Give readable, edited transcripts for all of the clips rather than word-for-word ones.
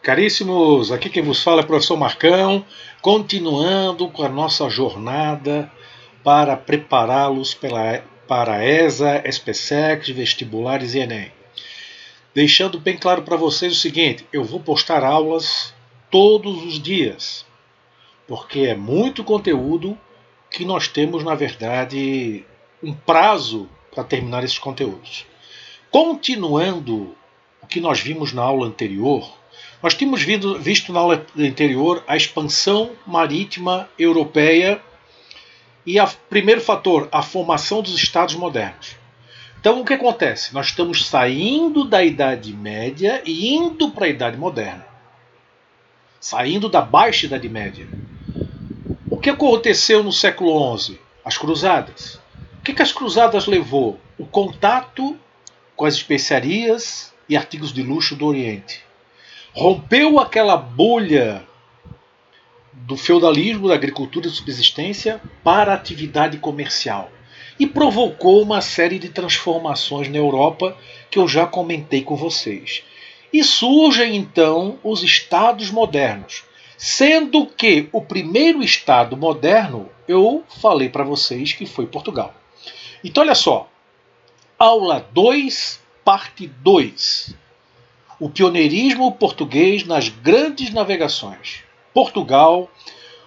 Caríssimos, aqui quem vos fala é o professor Marcão, continuando com a nossa jornada para prepará-los para a ESA, SPSEC, vestibulares e Enem. Deixando bem claro para vocês o seguinte, eu vou postar aulas todos os dias, porque é muito conteúdo que nós temos, na verdade, um prazo para terminar esses conteúdos. Continuando o que nós vimos na aula anterior, nós tínhamos visto na aula anterior a expansão marítima europeia e o primeiro fator, a formação dos estados modernos. Então o que acontece? Nós estamos saindo da Idade Média e indo para a Idade Moderna. Saindo da Baixa Idade Média. O que aconteceu no século XI? As cruzadas. O que as cruzadas levou? O contato com as especiarias e artigos de luxo do Oriente. Rompeu aquela bolha do feudalismo, da agricultura de subsistência para a atividade comercial e provocou uma série de transformações na Europa que eu já comentei com vocês. E surgem então os estados modernos, sendo que o primeiro estado moderno eu falei para vocês que foi Portugal. Então olha só, aula 2, parte 2. O pioneirismo português nas grandes navegações. Portugal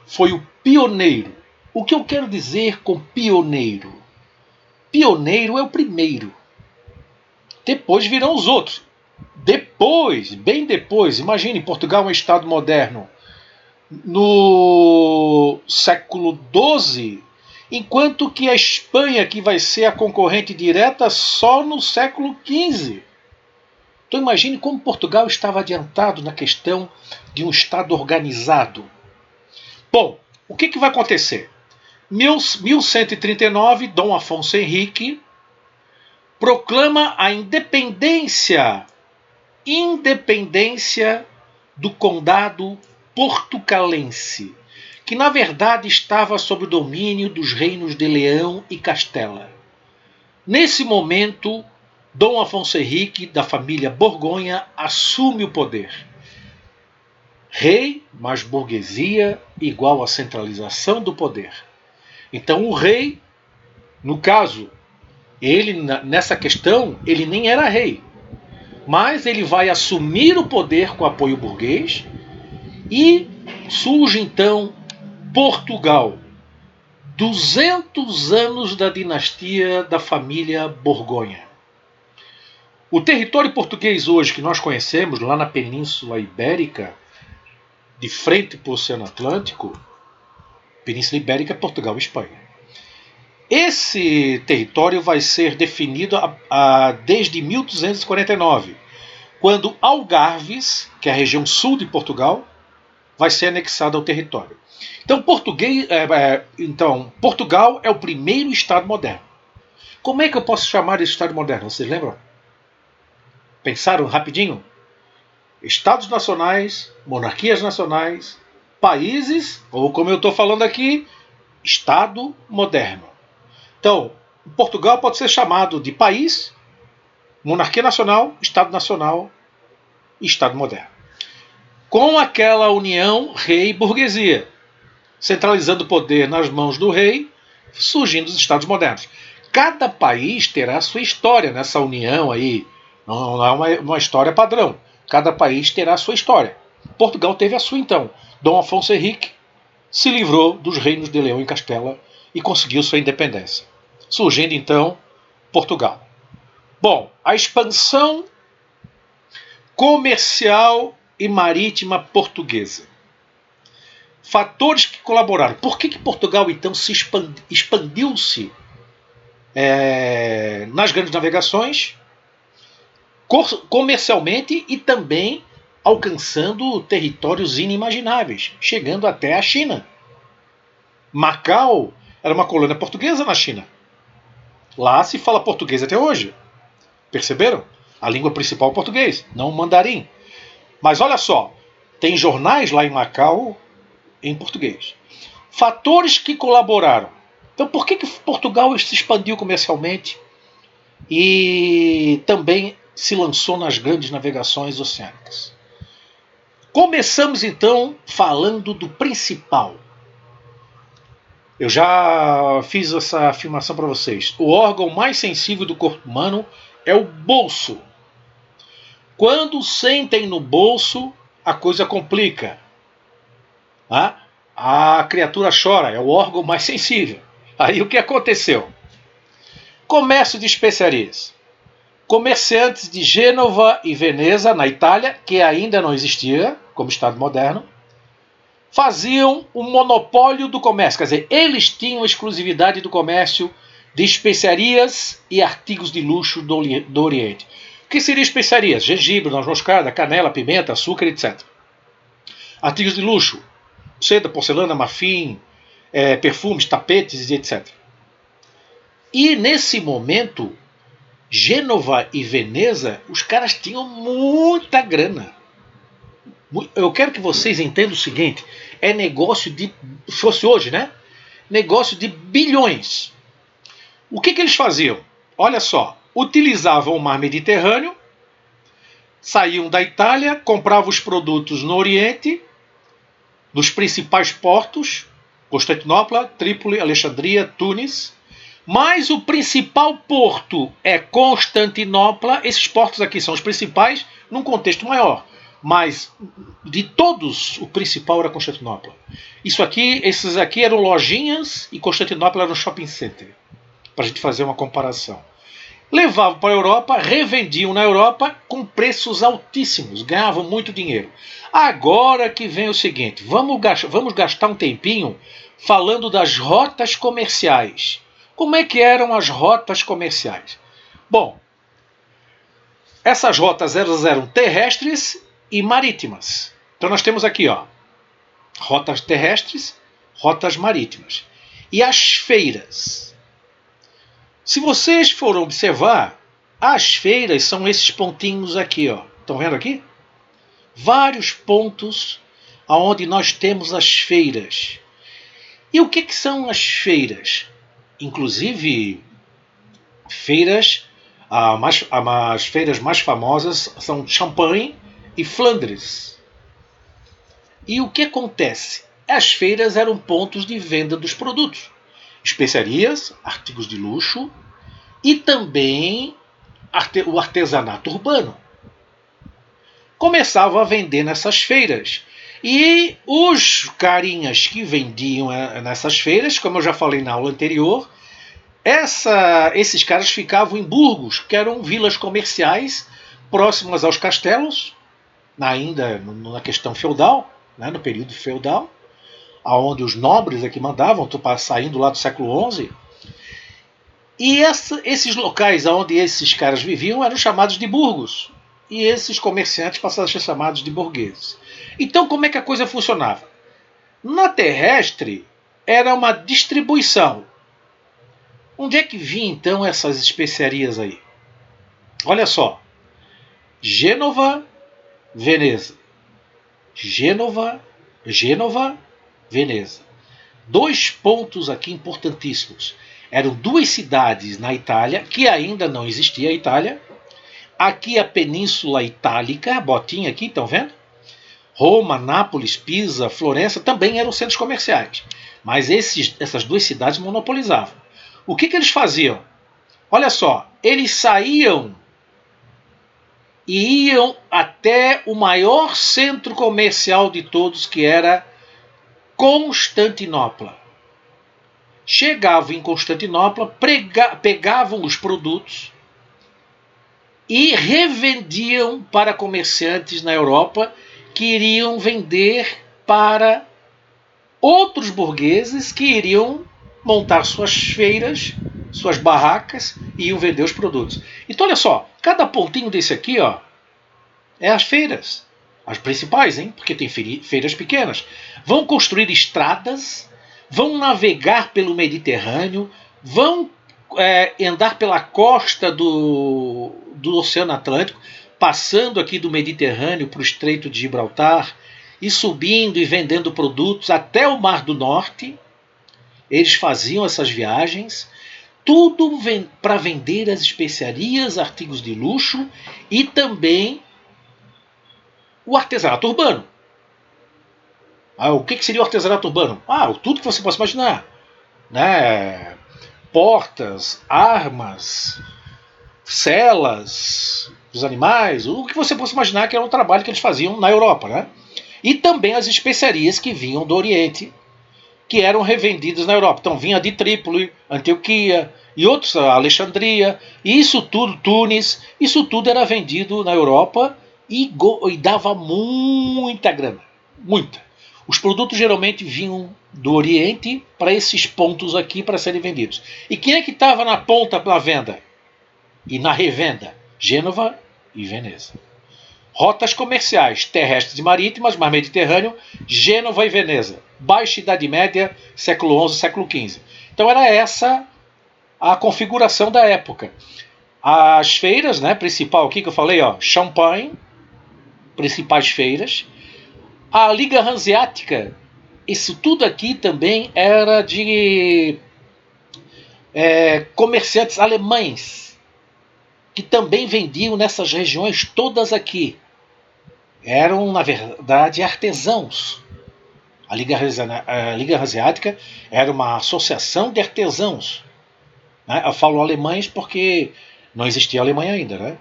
foi o pioneiro. O que eu quero dizer com pioneiro? Pioneiro é o primeiro. Depois virão os outros. Depois, bem depois, imagine, Portugal é um estado moderno no século XII, enquanto que a Espanha, que vai ser a concorrente direta, só no século XV. Então imagine como Portugal estava adiantado na questão de um Estado organizado. Bom, o que vai acontecer? 1139, Dom Afonso Henrique proclama a independência do condado portucalense, que na verdade estava sob o domínio dos reinos de Leão e Castela. Nesse momento, Dom Afonso Henrique, da família Borgonha, assume o poder. Rei mais burguesia igual a centralização do poder. Então o rei, no caso, ele nessa questão, ele nem era rei. Mas ele vai assumir o poder com apoio burguês e surge então Portugal. 200 anos da dinastia da família Borgonha. O território português hoje que nós conhecemos, lá na Península Ibérica, de frente para o Oceano Atlântico, Península Ibérica, Portugal e Espanha. Esse território vai ser definido desde 1249, quando Algarves, que é a região sul de Portugal, vai ser anexada ao território. Então, Portugal é o primeiro Estado moderno. Como é que eu posso chamar esse Estado moderno? Vocês lembram? Pensaram rapidinho? Estados nacionais, monarquias nacionais, países, ou como eu estou falando aqui, Estado moderno. Então, Portugal pode ser chamado de país, monarquia nacional, Estado nacional e Estado moderno. Com aquela união rei-burguesia, centralizando o poder nas mãos do rei, surgindo os Estados modernos. Cada país terá a sua história nessa união aí. Não é uma história padrão. Cada país terá a sua história. Portugal teve a sua então. Dom Afonso Henrique se livrou dos reinos de Leão e Castela e conseguiu sua independência. Surgindo então Portugal. Bom, a expansão comercial e marítima portuguesa. Fatores que colaboraram. Por que Portugal então se expandiu-se nas grandes navegações, comercialmente e também alcançando territórios inimagináveis, chegando até a China. Macau era uma colônia portuguesa na China. Lá se fala português até hoje. Perceberam? A língua principal é o português, não o mandarim. Mas olha só, tem jornais lá em Macau em português. Fatores que colaboraram. Então por que Portugal se expandiu comercialmente e também se lançou nas grandes navegações oceânicas? Começamos então falando do principal. Eu já fiz essa afirmação para vocês. O órgão mais sensível do corpo humano é o bolso. Quando sentem no bolso, a coisa complica. Tá? A criatura chora, é o órgão mais sensível. Aí o que aconteceu? Comércio de especiarias. Comerciantes de Gênova e Veneza, na Itália, que ainda não existia como Estado moderno, faziam um monopólio do comércio. Quer dizer, eles tinham exclusividade do comércio de especiarias e artigos de luxo do Oriente. O que seriam especiarias? Gengibre, noz moscada, canela, pimenta, açúcar, etc. Artigos de luxo: seda, porcelana, marfim, perfumes, tapetes, etc. E nesse momento, Gênova e Veneza, os caras tinham muita grana. Eu quero que vocês entendam o seguinte: é negócio de, se fosse hoje, né? Negócio de bilhões. O que eles faziam? Olha só, utilizavam o mar Mediterrâneo, saíam da Itália, compravam os produtos no Oriente, nos principais portos, Constantinopla, Trípoli, Alexandria, Tunis, mas o principal porto é Constantinopla. Esses portos aqui são os principais num contexto maior, mas de todos o principal era Constantinopla. Esses aqui eram lojinhas e Constantinopla era um shopping center, para a gente fazer uma comparação. Levavam para a Europa, revendiam na Europa com preços altíssimos, ganhavam muito dinheiro. Agora que vem o seguinte, vamos gastar um tempinho falando das rotas comerciais. Como é que eram as rotas comerciais? Bom, essas rotas eram terrestres e marítimas. Então nós temos aqui, ó, rotas terrestres, rotas marítimas. E as feiras. Se vocês forem observar, as feiras são esses pontinhos aqui, ó. Estão vendo aqui? Vários pontos onde nós temos as feiras. E o que são as feiras? Inclusive, feiras, as feiras mais famosas são Champagne e Flandres. E o que acontece? As feiras eram pontos de venda dos produtos. Especiarias, artigos de luxo e também o artesanato urbano. Começavam a vender nessas feiras. E os carinhas que vendiam nessas feiras, como eu já falei na aula anterior, esses caras ficavam em burgos, que eram vilas comerciais próximas aos castelos, ainda na questão feudal, né, no período feudal, onde os nobres aqui mandavam, saindo lá do século XI. E esses locais onde esses caras viviam eram chamados de burgos. E esses comerciantes passaram a ser chamados de burgueses. Então, como é que a coisa funcionava? Na terrestre, era uma distribuição. Onde é que vinha, então, essas especiarias aí? Olha só. Gênova, Veneza. Gênova, Veneza. Dois pontos aqui importantíssimos. Eram duas cidades na Itália, que ainda não existia a Itália. Aqui a Península Itálica, a botinha aqui, estão vendo? Roma, Nápoles, Pisa, Florença também eram centros comerciais. Mas essas duas cidades monopolizavam. O que eles faziam? Olha só, eles saíam e iam até o maior centro comercial de todos, que era Constantinopla. Chegavam em Constantinopla, pegavam os produtos e revendiam para comerciantes na Europa que iriam vender para outros burgueses que iriam montar suas feiras, suas barracas e iam vender os produtos. Então olha só, cada pontinho desse aqui, ó, é as feiras. As principais, hein? Porque tem feiras pequenas. Vão construir estradas, vão navegar pelo Mediterrâneo, vão andar pela costa do Oceano Atlântico, passando aqui do Mediterrâneo para o Estreito de Gibraltar e subindo e vendendo produtos até o Mar do Norte. Eles faziam essas viagens, tudo para vender as especiarias, artigos de luxo e também o artesanato urbano. O que seria o artesanato urbano? Tudo que você possa imaginar, né? Portas, armas, celas dos animais, o que você possa imaginar que era um trabalho que eles faziam na Europa, né? E também as especiarias que vinham do Oriente, que eram revendidas na Europa. Então vinha de Trípoli, Antioquia e outros, Alexandria, e isso tudo, Tunis, isso tudo era vendido na Europa e dava muita grana, muita. Os produtos geralmente vinham do Oriente para esses pontos aqui para serem vendidos. E quem é que estava na ponta para a venda e na revenda? Gênova e Veneza. Rotas comerciais terrestres e marítimas, mar Mediterrâneo, Gênova e Veneza. Baixa Idade Média, século XI, século XV. Então era essa a configuração da época. As feiras, né, principal aqui que eu falei, Champagne, principais feiras. A Liga Hanseática, isso tudo aqui também era de comerciantes alemães, que também vendiam nessas regiões todas aqui. Eram, na verdade, artesãos. A Liga Hanseática era uma associação de artesãos. Né? Eu falo alemães porque não existia Alemanha ainda. Né?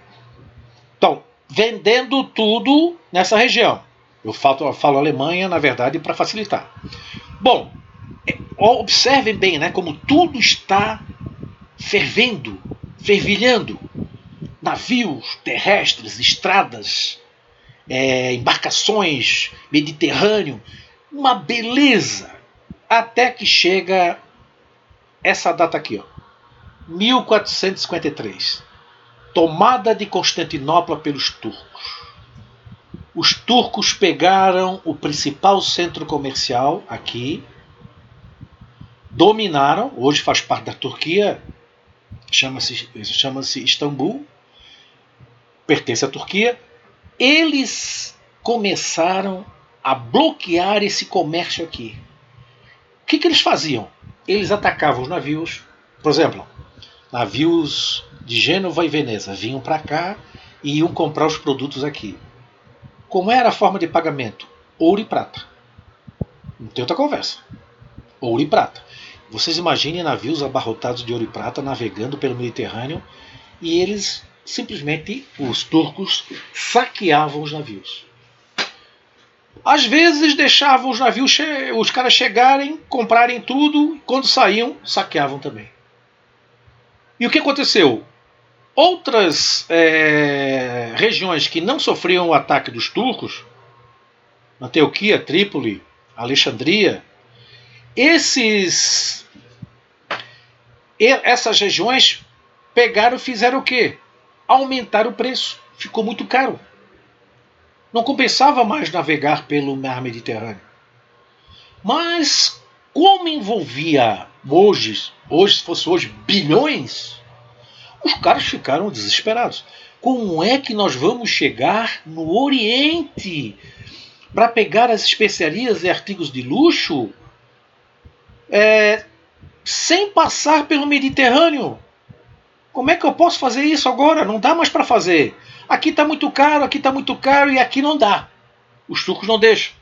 Então, vendendo tudo nessa região. Eu falo Alemanha, na verdade, para facilitar. Bom, observem bem, né, como tudo está fervendo, fervilhando. Navios terrestres, estradas, embarcações, Mediterrâneo, uma beleza, até que chega essa data aqui, 1453, tomada de Constantinopla pelos turcos. Os turcos pegaram o principal centro comercial aqui, dominaram, hoje faz parte da Turquia, chama-se Istambul, pertence à Turquia. Eles começaram a bloquear esse comércio aqui. O que eles faziam? Eles atacavam os navios, por exemplo, navios de Gênova e Veneza vinham para cá e iam comprar os produtos aqui. Como era a forma de pagamento? Ouro e prata. Não tem outra conversa. Ouro e prata. Vocês imaginem navios abarrotados de ouro e prata navegando pelo Mediterrâneo e eles simplesmente, os turcos, saqueavam os navios. Às vezes deixavam os navios, os caras chegarem, comprarem tudo, e quando saíam, saqueavam também. E o que aconteceu? Outras regiões que não sofriam o ataque dos turcos, Antioquia, Trípoli, Alexandria, essas regiões pegaram e fizeram o quê? Aumentaram o preço. Ficou muito caro. Não compensava mais navegar pelo mar Mediterrâneo. Mas, como envolvia hoje, se fosse hoje, bilhões, os caras ficaram desesperados. Como é que nós vamos chegar no Oriente para pegar as especiarias e artigos de luxo sem passar pelo Mediterrâneo? Como é que eu posso fazer isso agora? Não dá mais para fazer. Aqui está muito caro e aqui não dá. Os turcos não deixam.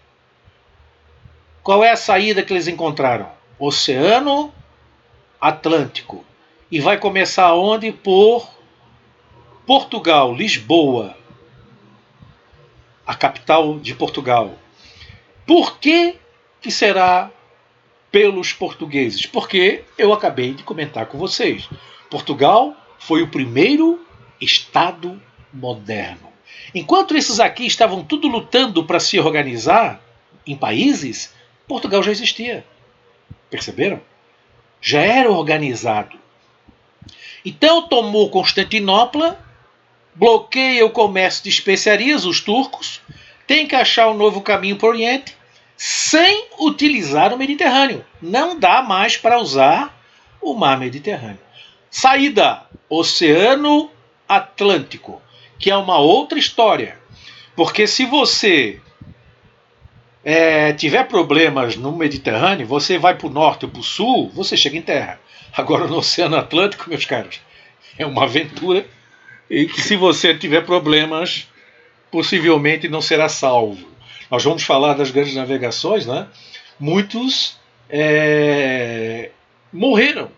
Qual é a saída que eles encontraram? Oceano Atlântico. E vai começar onde? Por Portugal, Lisboa, a capital de Portugal. Por que será pelos portugueses? Porque eu acabei de comentar com vocês. Portugal foi o primeiro Estado moderno. Enquanto esses aqui estavam tudo lutando para se organizar em países, Portugal já existia. Perceberam? Já era organizado. Então tomou Constantinopla, bloqueia o comércio de especiarias, os turcos, tem que achar um novo caminho para o Oriente, sem utilizar o Mediterrâneo. Não dá mais para usar o mar Mediterrâneo. Saída, Oceano Atlântico, que é uma outra história. Porque se você tiver problemas no Mediterrâneo, você vai para o norte ou para o sul, você chega em terra. Agora no Oceano Atlântico, meus caros, é uma aventura e que se você tiver problemas, possivelmente não será salvo. nós vamos falar das grandes navegações, né? Muitos morreram,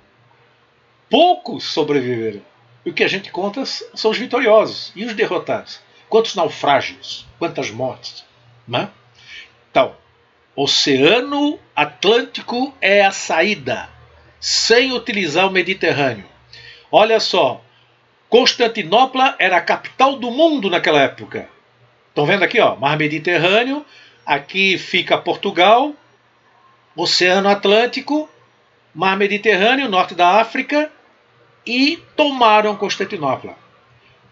poucos sobreviveram. E o que a gente conta são os vitoriosos e os derrotados. Quantos naufrágios, quantas mortes, né? Então, Oceano Atlântico é a saída, sem utilizar o Mediterrâneo. Olha só, Constantinopla era a capital do mundo naquela época. Estão vendo aqui, ó, Mar Mediterrâneo, aqui fica Portugal, Oceano Atlântico, Mar Mediterrâneo, norte da África, e tomaram Constantinopla.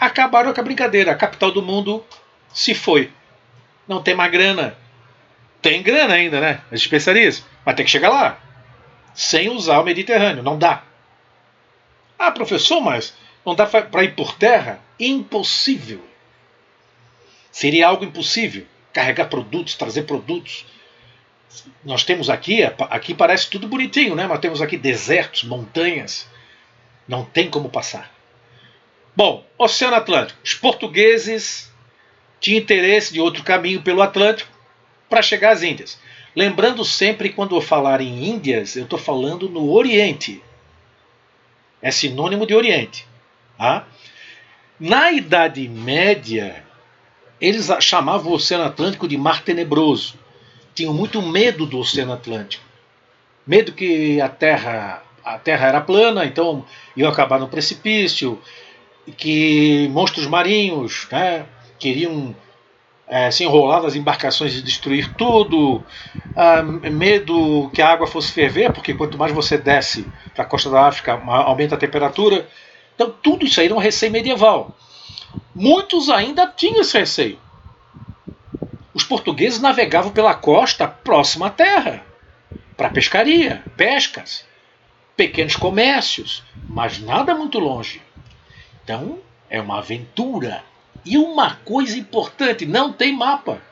Acabaram com a brincadeira, a capital do mundo se foi. Não tem mais grana. Tem grana ainda, né? As especiarias, mas tem que chegar lá, sem usar o Mediterrâneo, não dá. Ah, professor, mas não dá para ir por terra? Impossível. Seria algo impossível carregar produtos, trazer produtos. Nós temos aqui parece tudo bonitinho, né? Mas temos aqui desertos, montanhas. Não tem como passar. Bom, Oceano Atlântico. Os portugueses tinham interesse de outro caminho pelo Atlântico para chegar às Índias. Lembrando sempre, quando eu falar em Índias, eu estou falando no Oriente. É sinônimo de Oriente. Tá? Na Idade Média, eles chamavam o Oceano Atlântico de Mar Tenebroso. Tinham muito medo do Oceano Atlântico. Medo que a Terra era plana, então iam acabar no precipício, que monstros marinhos, né, queriam se enrolar nas embarcações e destruir tudo, medo que a água fosse ferver, porque quanto mais você desce para a costa da África, aumenta a temperatura. Então tudo isso aí era um receio medieval. Muitos ainda tinham esse receio. Os portugueses navegavam pela costa próxima à terra, para pescaria, pescas, pequenos comércios, mas nada muito longe. Então é uma aventura. E uma coisa importante, não tem mapa.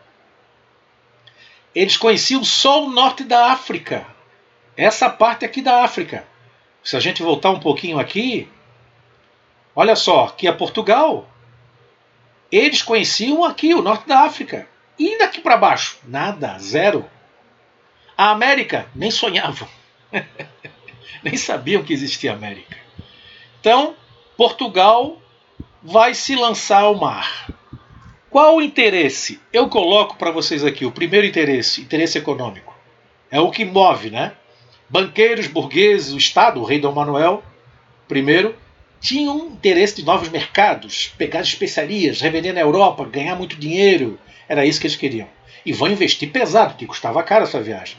Eles conheciam só o norte da África. Essa parte aqui da África. Se a gente voltar um pouquinho aqui, olha só, aqui é Portugal. Eles conheciam aqui o norte da África. E daqui para baixo? Nada, zero. A América, nem sonhavam. Nem sabiam que existia América. Então, Portugal vai se lançar ao mar. Qual o interesse? Eu coloco para vocês aqui o primeiro interesse econômico. É o que move, né? Banqueiros, burgueses, o Estado, o rei Dom Manuel I, tinham interesse de novos mercados, pegar especiarias, revender na Europa, ganhar muito dinheiro. Era isso que eles queriam. E vão investir pesado, que custava caro essa viagem.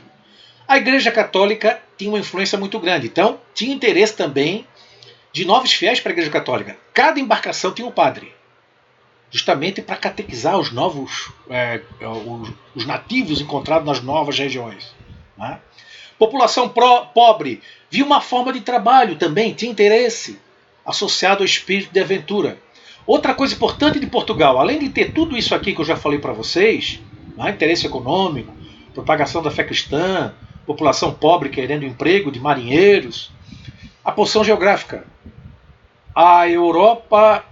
A Igreja Católica tinha uma influência muito grande, então tinha interesse também de novos fiéis para a Igreja Católica. Cada embarcação tinha um padre, justamente para catequizar os novos, os nativos encontrados nas novas regiões. Né? População pobre via uma forma de trabalho também, tinha interesse, associado ao espírito de aventura. Outra coisa importante de Portugal, além de ter tudo isso aqui que eu já falei para vocês, né, interesse econômico, propagação da fé cristã, população pobre querendo emprego de marinheiros, a posição geográfica. A Europa,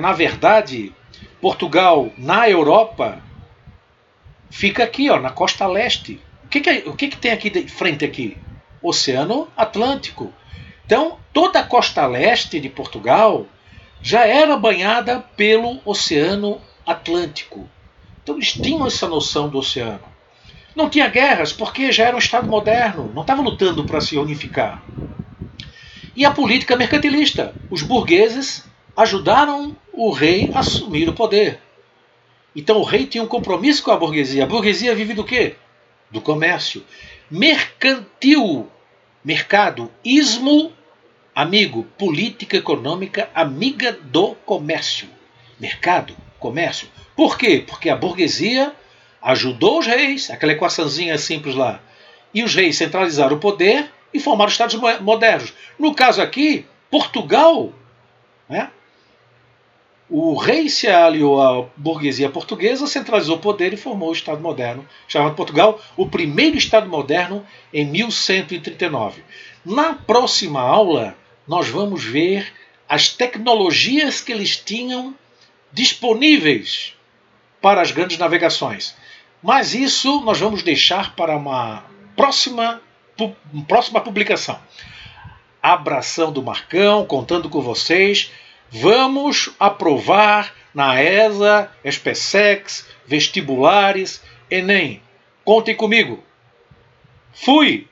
na verdade, Portugal na Europa fica aqui, ó, na costa leste. O que tem aqui de frente aqui? Oceano Atlântico. Então, toda a costa leste de Portugal já era banhada pelo Oceano Atlântico. Então eles tinham essa noção do oceano. Não tinha guerras porque já era um Estado moderno, não estava lutando para se unificar. E a política mercantilista. Os burgueses ajudaram o rei a assumir o poder. Então o rei tinha um compromisso com a burguesia. A burguesia vive do quê? Do comércio. Mercantil, mercado, ismo, amigo, política econômica amiga do comércio. Mercado, comércio. Por quê? Porque a burguesia ajudou os reis, aquela equaçãozinha simples lá, e os reis centralizaram o poder e formaram estados modernos. No caso aqui, Portugal, né? O rei se aliou à burguesia portuguesa, centralizou o poder e formou o Estado moderno, chamado Portugal, o primeiro Estado moderno em 1139. Na próxima aula, nós vamos ver as tecnologias que eles tinham disponíveis para as grandes navegações. Mas isso nós vamos deixar para uma próxima publicação. Abração do Marcão, contando com vocês. Vamos aprovar na ESA, SPSEC, vestibulares, Enem. Contem comigo. Fui!